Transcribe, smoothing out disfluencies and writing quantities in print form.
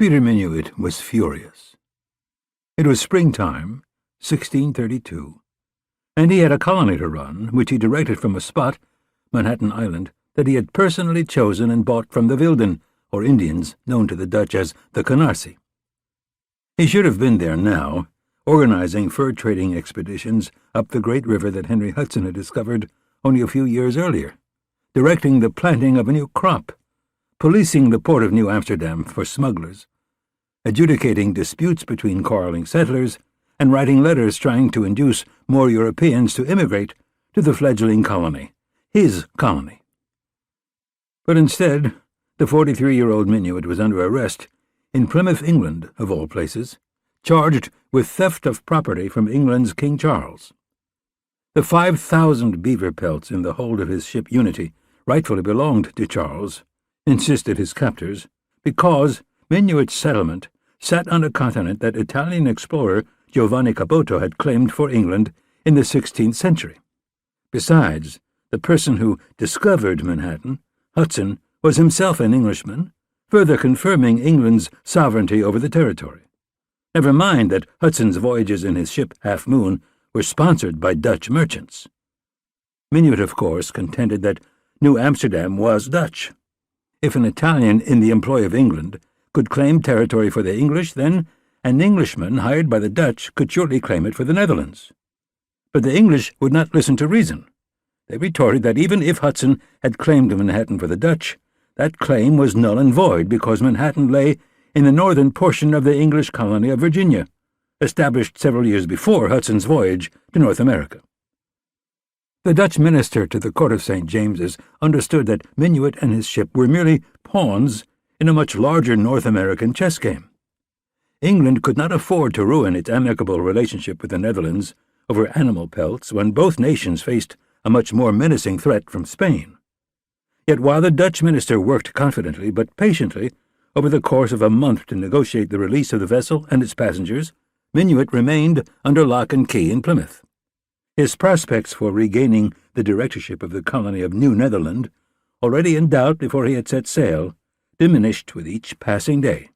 Peter Minuit was furious. It was springtime, 1632, and he had a colony to run, which he directed from a spot, Manhattan Island, that he had personally chosen and bought from the Wilden, or Indians, known to the Dutch as the Canarsie. He should have been there now, organizing fur-trading expeditions up the great river that Henry Hudson had discovered only a few years earlier, directing the planting of a new crop, policing the port of New Amsterdam for smugglers, adjudicating disputes between quarreling settlers, and writing letters trying to induce more Europeans to immigrate to the fledgling colony, his colony. But instead, the 43-year-old Minuit was under arrest in Plymouth, England, of all places, charged with theft of property from England's King Charles. The 5,000 beaver pelts in the hold of his ship Unity rightfully belonged to Charles, insisted his captors, because Minuit's settlement sat on a continent that Italian explorer Giovanni Caboto had claimed for England in the 16th century. Besides, the person who discovered Manhattan, Hudson, was himself an Englishman, further confirming England's sovereignty over the territory. Never mind that Hudson's voyages in his ship Half Moon were sponsored by Dutch merchants. Minuit, of course, contended that New Amsterdam was Dutch. If an Italian in the employ of England could claim territory for the English, then an Englishman hired by the Dutch could surely claim it for the Netherlands. But the English would not listen to reason. They retorted that even if Hudson had claimed Manhattan for the Dutch, that claim was null and void because Manhattan lay in the northern portion of the English colony of Virginia, established several years before Hudson's voyage to North America. The Dutch minister to the court of St. James's understood that Minuit and his ship were merely pawns in a much larger North American chess game. England could not afford to ruin its amicable relationship with the Netherlands over animal pelts when both nations faced a much more menacing threat from Spain. Yet while the Dutch minister worked confidently but patiently over the course of a month to negotiate the release of the vessel and its passengers, Minuit remained under lock and key in Plymouth. His prospects for regaining the directorship of the colony of New Netherland, already in doubt before he had set sail, diminished with each passing day.